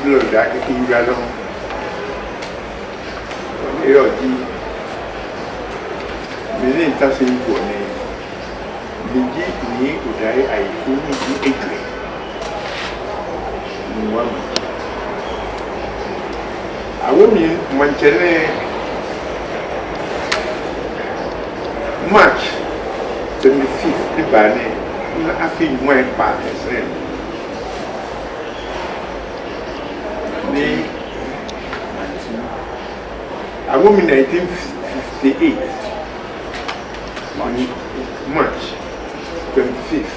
Florida kí n gbà lọ ní ọdí mi ní ìtàsí ìbò ní méjì ní òdáyé àìkú ní èjì ní wọ́n mọ̀ àwọn mi mọ̀nkyẹ́nẹ́ March 25th ní bàánẹ́ ní àfi ìwọ̀n ẹ̀pà ẹ̀sẹ̀ ní àwọn mi 1958 March 25th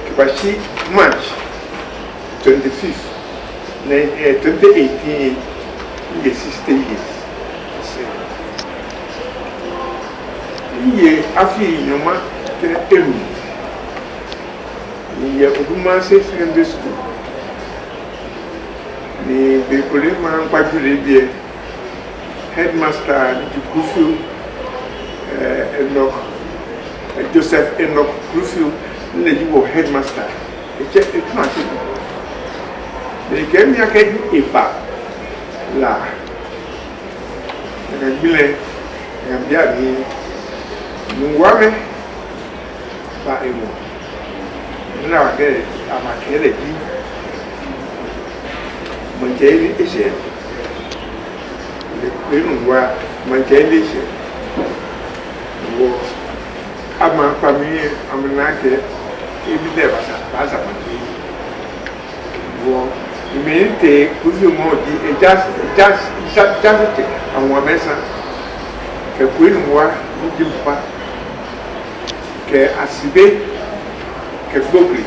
kìbàṣí March 25th 2018 ní 60 years iye afi ìyànmá tẹ èrò iye Odumase secondary school ní bèkòlè máa ń pàjùlẹ̀ bí ẹ headmaster ní Kufiu Enoch Joseph Enoch Kufiu ní ìwọ headmaster ẹ̀jẹ̀ ètò àti bẹ̀rẹ̀ mi akẹ́kẹ́ ìbà là ẹ̀gbìlẹ̀ ẹ̀gbìlẹ̀ àmì Muwame ba emo na wake amakele ji manjeli ise le penu wa manjeli ise wo ama pami amanake ebi de basa manjeli wo imente kuzi mo di just àwọn mesa ke penu wa di mpa ke asibe ke gbogri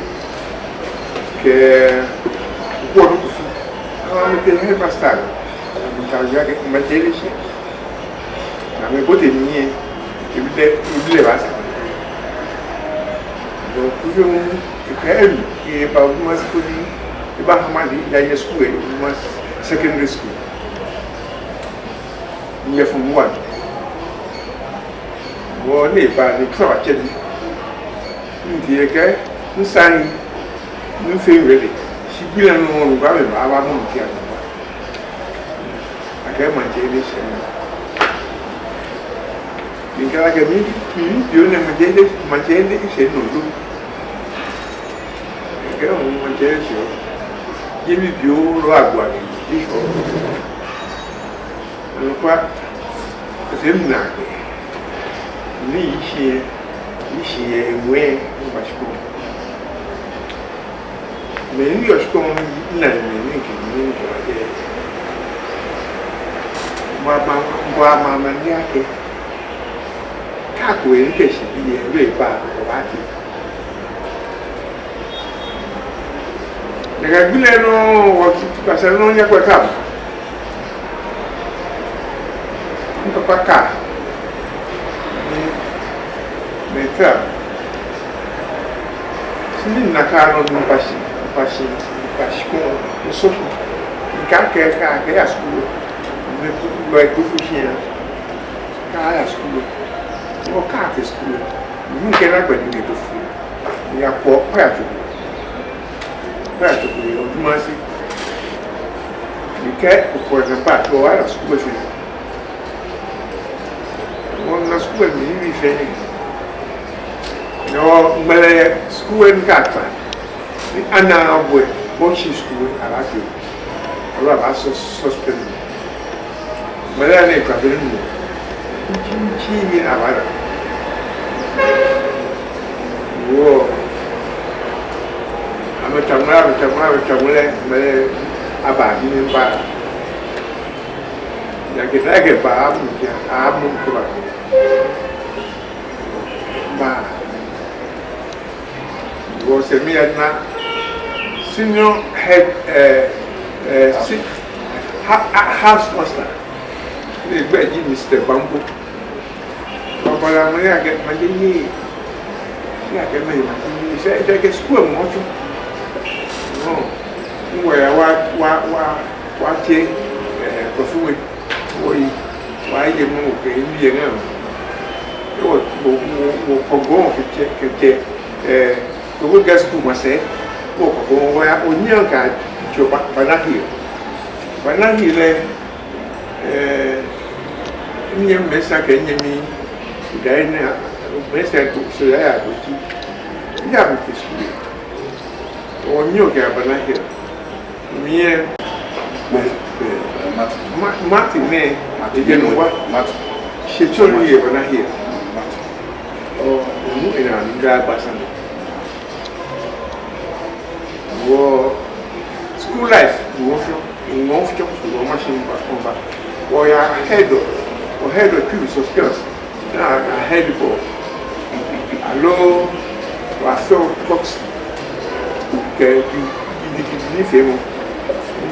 ke kuodo kufu ama te he pastor mutaja ke majelishe na me bote ni ibile basa do kujo ke emi ke ba mas kuni ba hamali ya school mas secondary school ni from one wọ́n lè bá ní tí wọ́n jẹ́bi ní ẹ̀kẹ́ ń sáyìn ń fẹ́ ìrẹ̀lẹ̀ ṣíbí lẹ́nu ọ̀rùn bá rẹ̀ bá mọ̀ ní àgbà àkẹ́ màjẹ́ ilé iṣẹ́ náà nǹkan àkẹ́ mi bí ó ní màjẹ́ ilé iṣẹ́ náà ló ẹ̀kẹ́ ọ̀hún màjẹ́ iṣẹ́ yébi bí ó rọ àgbà rẹ̀ ìṣọ́ ọ̀nùpá ẹ̀sẹ̀ mi nà àgbẹ̀ ní ìṣe ẹ̀wẹ́ ìgbàṣíkò mẹ́rin ní ọ̀ṣíkò wọn nà mẹ́rin kìí ní ìjọba jẹ́ mbọ́ àmàmà ní àkẹ́ káàkó èrí kẹ̀ṣì bí ẹ̀rọ ìbá ọ̀wá àti ẹ̀gàgbílẹ̀ náà wọ́n ti pàṣẹ náà ní ẹ̀kọ́ káàbù ní pápá káà Metra sini nakano no bashi com o soco e cara que é a escura vai confundir cara a escura o cara que escura não quer nada de do frio e a pó prato o Odumase e quer o por exemplo a tua as escuras não nas escuras me vem no mele school en kata ni ana abwe boshi school arake ora ba suspend mele ne ka bere mu chi ni abara wo amachamule mele abadi ni ba ya ke ba amu ko ba was a mere senior head house master. They beg Mr. Bamboo. But I'm going to get my day. Yeah, get my said, I get school much. No, where what take before why you move in the end. We'll go to check. The work at school must say, "Oh, I only got your banana here." Bana hile nye mesa ke nye mi dai na mesa to so ya go ti ya mi ti school o nyo ke bana hile mi Martin ne je no wa Martin she chori ye bana hile o mu ina nga basan wo school life wo in one of the machine over or your head or head of two skills. Now, a head for allow or so box. Okay, you film.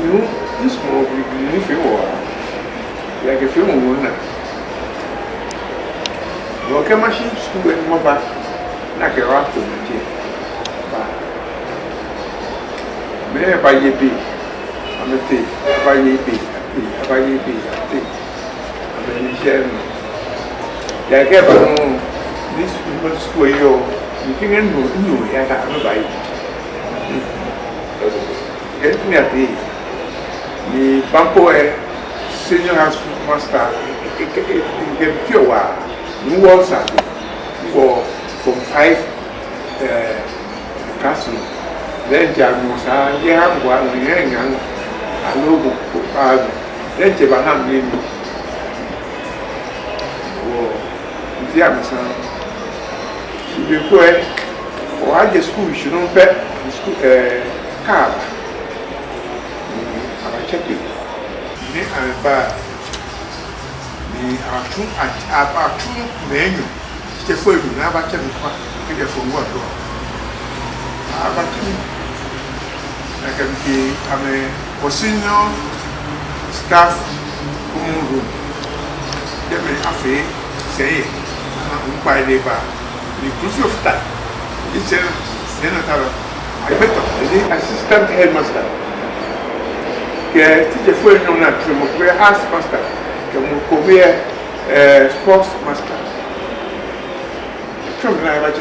You this more you film like a film one. Okay, machine school and mobile like a rap to the may by ye be. Amete abaye be ate ameni share no ya ke ba no this school yo you can no ya ka no bai get me ate ni banko senior high school master get pure no was at from 5 classroom then jamusa ye have one yang alogo then je baham ni wo ntia masa ibe ko o aje school shinu pe school car ni aba check ni aba ni atu menyu je fo edu na aba check kwa ke je fo ngo do aba tu like I'm a senior staff common room. They may have to say, I'm by labor. The inclusive of that. It's a senator. I better the assistant headmaster. Teacher for you not to be house master. Can be sports master. Come now, I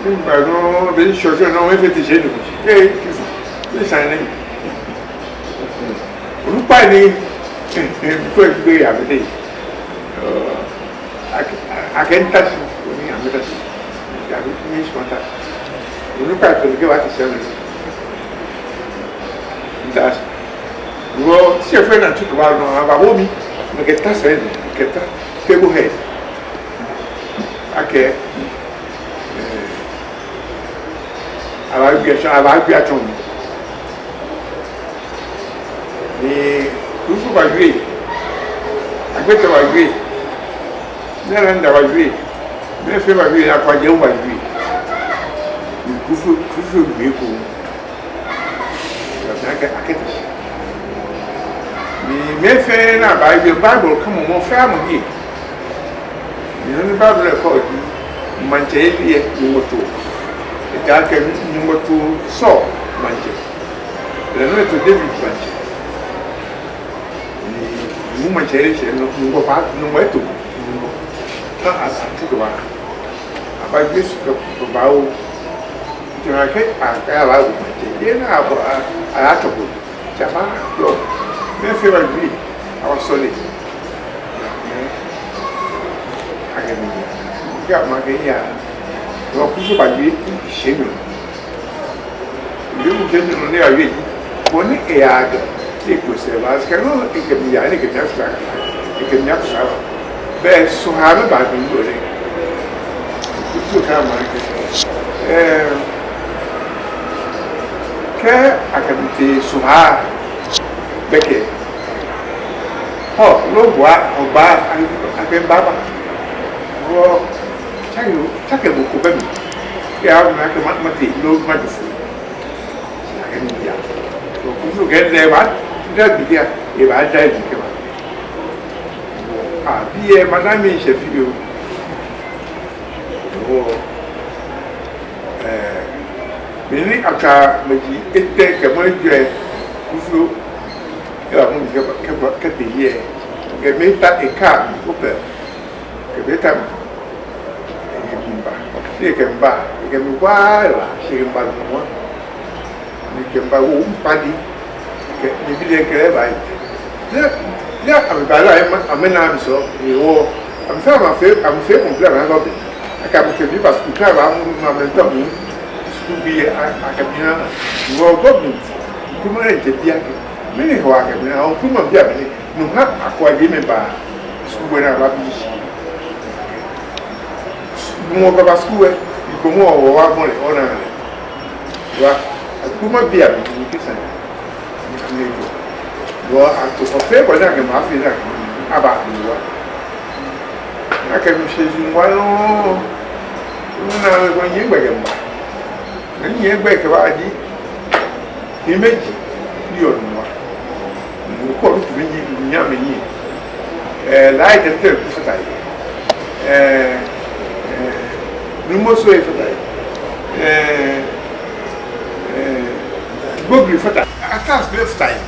no, very short, no, if it is genuine. Hey, listen, Rupani, first day of the day. I can touch me, I'm going to finish my time. Look at the give at the 7. That's well, see a friend and took about a woman, get that said, get that table head. Okay. About Biatron. The roof of agree. I bet I agree. Then I agree. Then if I agree, I quite don't agree. You could be cool. I get it. The Mayfair now by the Bible come on more family. You know the Bible record Manchester, you were told. I can number 2 saw Manchester. The other to David Manchester. The woman cherish and no part, no way to. I took about this about I allow Manchester. Then I had to go. Java, no. Then favorite agree. I was solid. I can get my game. Well, people by me, shame. You get to know you. One egg, it was a last canoe, it can be any can have it can have sour. Best so have a bad thing doing. You come, care, I can be so hard. Becky. Oh, no, what, or bad, I can baba. Well, take a book of them. Yeah, I'm like a mathematics, no medicine. I can be out. If you get there, what? Just be here. If I die, you come out. Be a madame in Sheffield. Many after maybe it take a money. If you get the year, get me that a car, open. Get them. She can buy, you can buy, she can buy one. You can buy one party, ke ni bi de ke ba ya am ba la am na am so yo am fe complete na go be aka mo ke bi ba ku ka ba ma me to mu ku bi aka bi na wo go bi ku ma je bi aka me ni ho aka bi na o ku ma bi aka ni no ha akwa bi me ba ku bo na ba bi mo ba ba ku e ko mo wo wa mo le ona wa ku ma bi aka ni ki sa ni go to ofe ko na ke ma fi na aba ni wa aka mi se ju wa no na ko yin gbe gba ni yin gbe ke wa di ni meji ni o nu wa mo ko ru mi ni nya me yin lai de te ku fa yi ni mo so e fa yi gogli fa ta atas be fa yi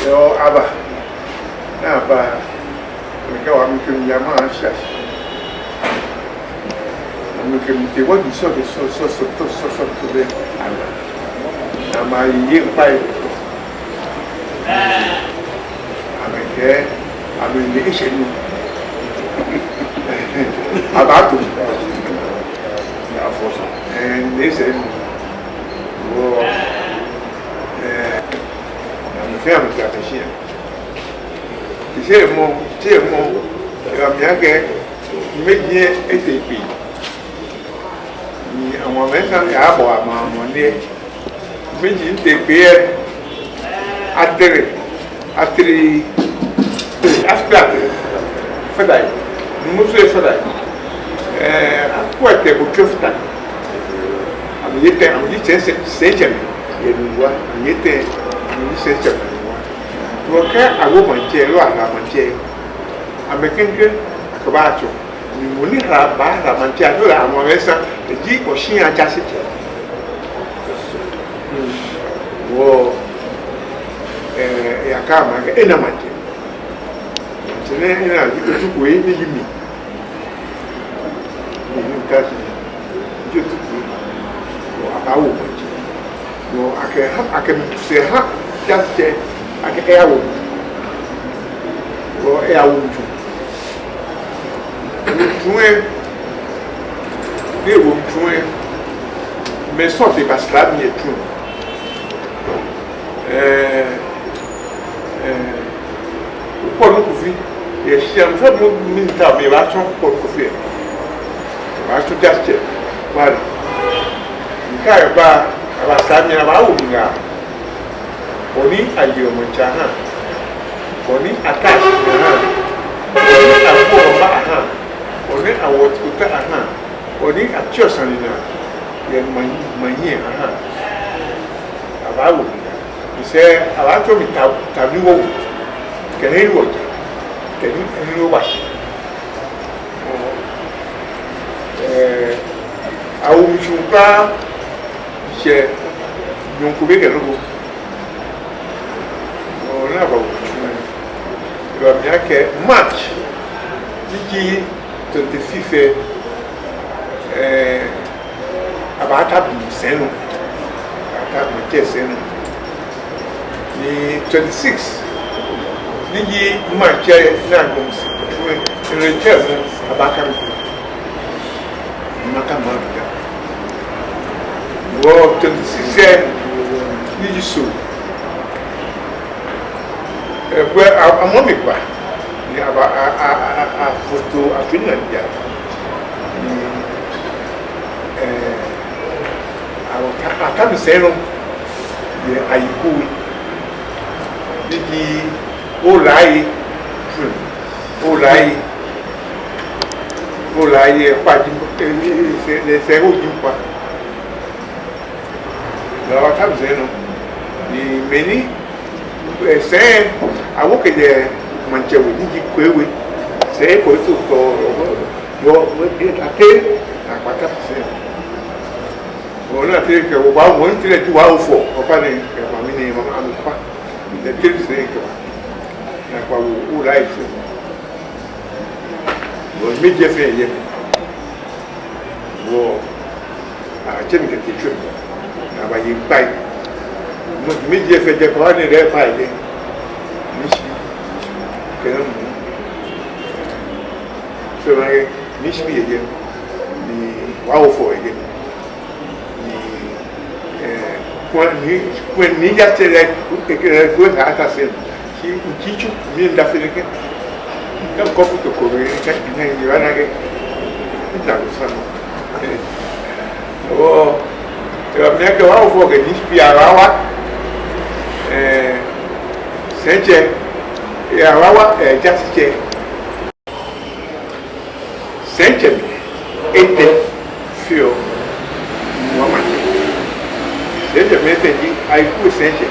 yo aba na ba ka wa mi ke mi ama shash mi ke mi te wo di so be ala na ma yi pa yi ameke ame ni e shenu aba to ya foso ne se wo na me am ka ta shi ti mo ya mi ake meje etepi ni àwọn mẹ́ta ya bo ama mo ni meji ntepe atri after fadai ni mo so e fadai akwa te ko chofta ami yete se jemi ye nuwa yete ni se jemi nuwa to ka awo manche lo ala manche amekenke akabacho ni moni ra ba ra manche lo la mo mesa ji ko shin aja se je wo ya kama ga ina manche tene ina ji ko tuko yi ni yimi ni kashi ji tuko wo abawo manche wo ake se ha jaste ake yawo wo yawo ju tuwe de wo tuwe me sorte pasla mi tu ko no ku fi e siam fa mo min ta me ba chon ko ku fi ba to jaste wala nka ba sa mi na ba wo nga oni ayo mo chana oni attach oni apo ba ha oni awot kuta ha oni atiosan na ye manyi ha abawo ise abacho mi tabi wo kene wo kene ni wo washi awu chumpa je yonkube ke logo ona ba chuma yo bien que match qui 25 abata bi senu ata bi ke senu ni 26 ni match na komsi ni return abaka bi maka maka wo 26 ni so amomi kwa ni a photo a Finland ya a kan seno de aiku di olai pa di se ho di pa la kan seno ni meni se awo ke de manchewo ni kwewe se ko to ko yo we bi tate apata se ona te ke o ba mo ntire ti wa ofo o pa ni ke ma mi ni mama am pa de te se ke na kwa o life wo mi je fe ye wo a che mi ke ti chu na ba yi pai media for the corner there by the so I miss me again. The wow for again. When he just said that good at us, he would teach me in that again. Come go to Korea, and you run again. Oh, eu me que eu vou que dispiarawa seche e arawa just seche ete fio mama seche mete di ai ku seche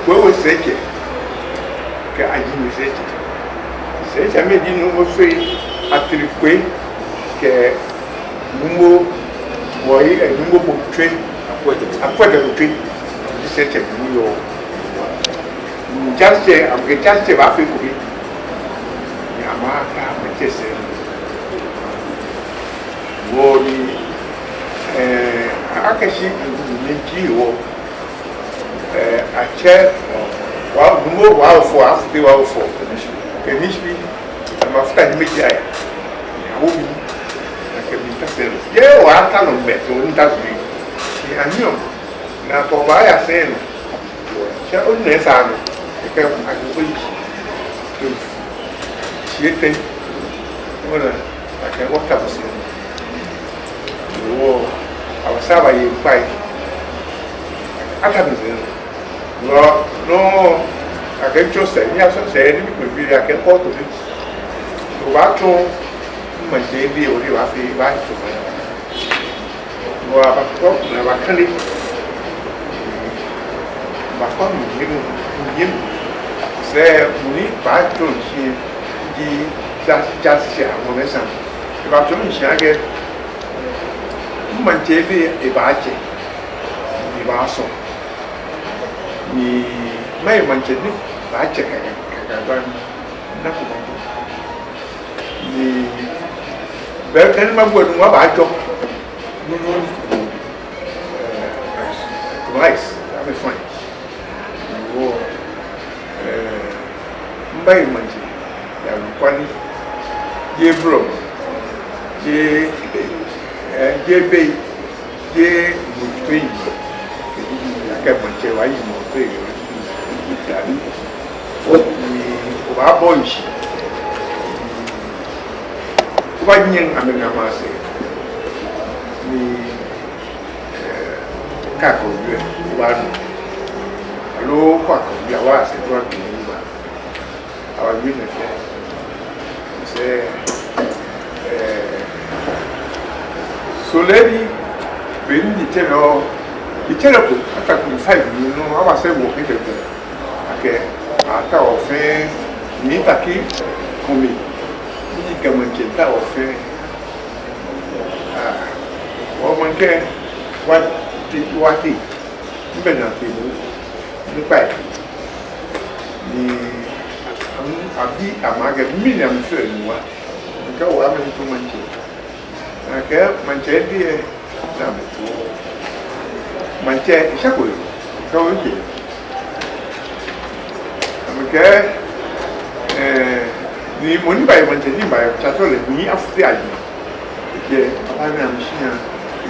wo seche que aji seche seche me di no foi atricue que numbo boy numbo botwe akwete botwe seche mu yo just am ke just ba fe ko bi ya ma ka me tese wo ni akashi ni ki wo ache wa numbo wa fo afte wa fo ke nishbi ma fta ni meji ai wo bi ye wa ta no me so nta bi ni anyo na ko ba ya se no cha o ne sa no ke a ko yi to chi te ora a ke wa ta se wo a wa sa ba yi pai ata bi no a ke cho se ni a so se ni ko bi ya ke ko to ni to ba to mà chế điều thì bà phi bà chụp và bà có là bà khăn đi bà có một những sẽ muốn bà chọn chi đi ra sẽ một cái sao bà chọn chi cái mình chế thì bà chế thì bà sống thì mấy mình chế đi bà chế cái đoàn nó cũng thì bé đến mà buồn quá bà chụp rice I'm fine wo mbay mình chỉ là quan ye bro ye bê ye một tuy cái mình chơi vậy một tuy rồi bà boy banyak ambil nama saya ni kakak dia baru lalu kakak dia awak saya tuan ini bah awak ni saya soleri beri di channel pun akan pun saya ni no awak saya buat itu okay atau ofen ni taki kami ni kaman cinta ofe orang ke wati benar tu ni pai ni abi amaga minam semua kau orang itu manci manci dia nak tu manci siapa kau ni amaga ni moni bai manci ni bai cato le ni afti aji ke ana mshina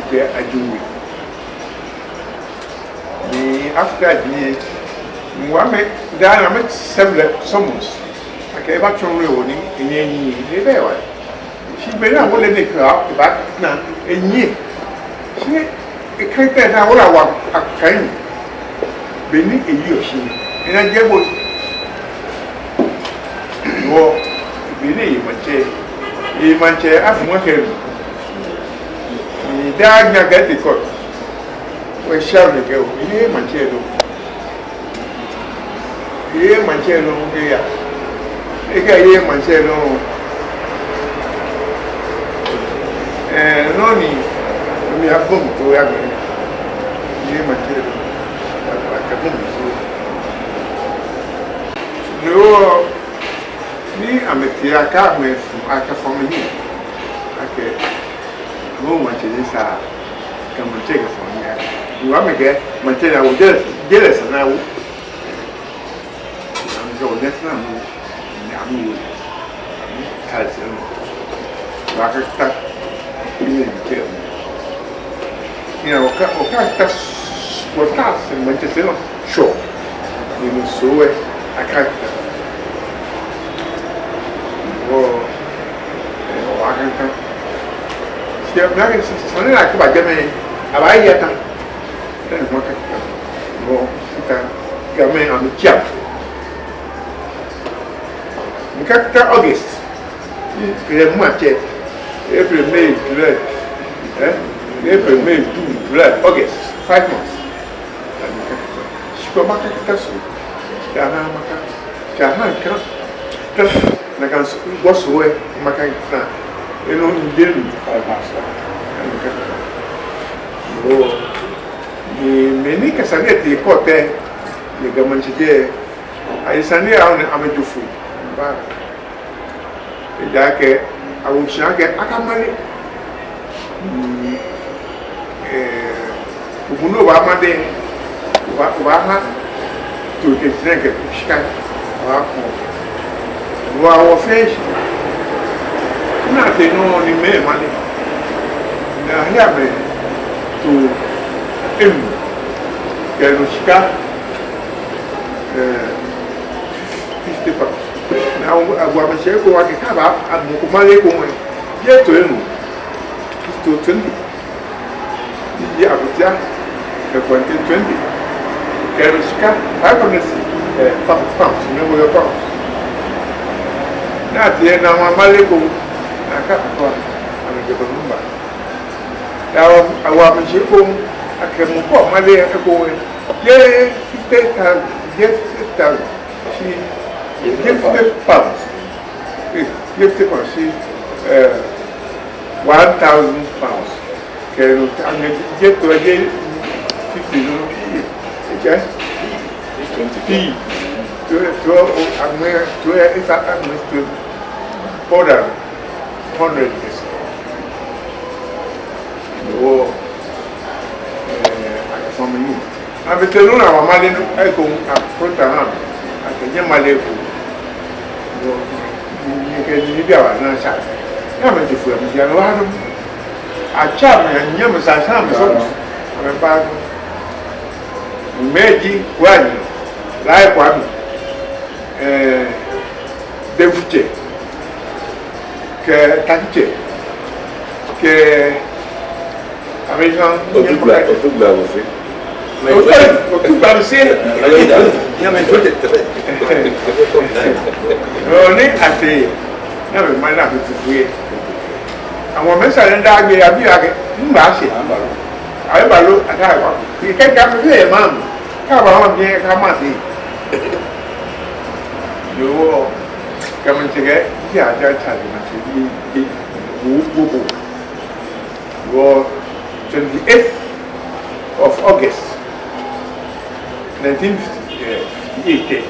ke ajungi ni afti aji ni muame da na me seble somos ake ba chonre oni enyi ni be wa shi be na wole ne ka ba na enyi shi e kai ta na wala wa akai be ni eyi o shi ina je bo wo bini imance afun ke ni da nya ga ti ko we share le ke o ni imance do ya e ga ye imance do no ni mi abum to ya ga ni imance do ka bum so ni ametia ka me aka family ake mo ma che sa come and take it from here. You want me get maintain I will jealous and I will go next time. I'm cousin. Like that, you know, what that's and when to say, sure, you know, so I can't. Oh, I can't. See, I'm not something like about them. Have I yet? Then what I go, come in on the jump. August. You much April, May, July. April, May, June, July, August. 5 months. Supermarket castle. Jahamaka. Jahanka. I can what's away, Macanka. You know, you didn't 5 months. Oh, the many Casanetti caught there. The government today. I send it out and I'm a do food. Dake awushake akamale ubuno ba made wa ha to ke treke shika wa wo fish na te no ni me male na ya me to ke no shika 50 pounds. Now, I was saying, I have a Mukumale going yet to him to 20. Yeah, but yeah, 20. Kerishka, 500 pounds, you know, your pounds. Not the end of my Malego, I can't go on a good number. Now, I want to go, I can put my day going, yeah, 50,000, yes, 50,000. She 50 pounds. 50 pounds. See, 1,000 pounds. Can get to again 50? Okay. 20 to more than 100 years. Oh, from you. I'm telling you, I'm a man. I go front I can get my leg. You can be our answer. I'm a different young I charm and Yamas as I'm a bad Meji, one, like one, Devuche, Tanche, American. Tu parles aussi? On est athée. Non, mais moi, là, je suis fouillé. À mon message, il y a un peu de marché. À un ballot, à la fois. Il y a quelqu'un qui fait, maman. Quand on vient, comment dire? Je vois, comme on dirait, il y a déjà un Well, 28th of August 1958.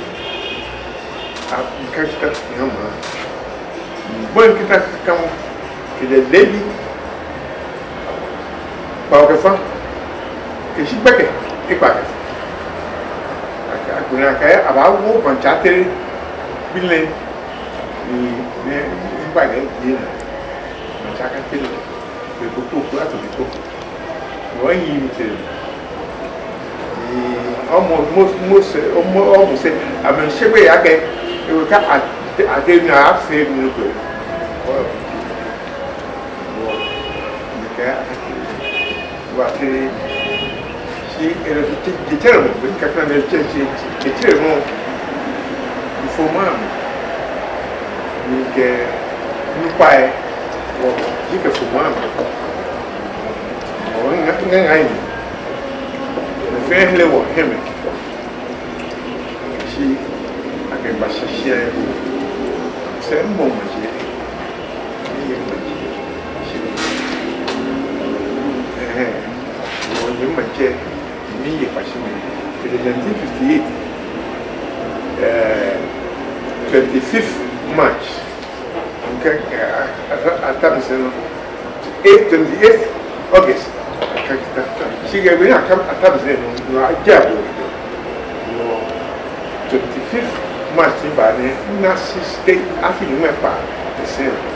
When kita come to the lady, Paukafa, she back it back. I could not care about walk on chattery, billion, the back dinner. Chaka kill the cook to the cook. When you tell almost say, I mean, she way again, it will come at the half saved me. She is terrible, but can't change it terrible before mom. You can buy or you can for mom. Or nothing I do. The family will hear me. She, I can buy share. Same moment, in 1958, 25th March, okay, at 28th August, Chiga, we are come at times, you are a jab. 25th March, by the Nazi state, after you went by the same.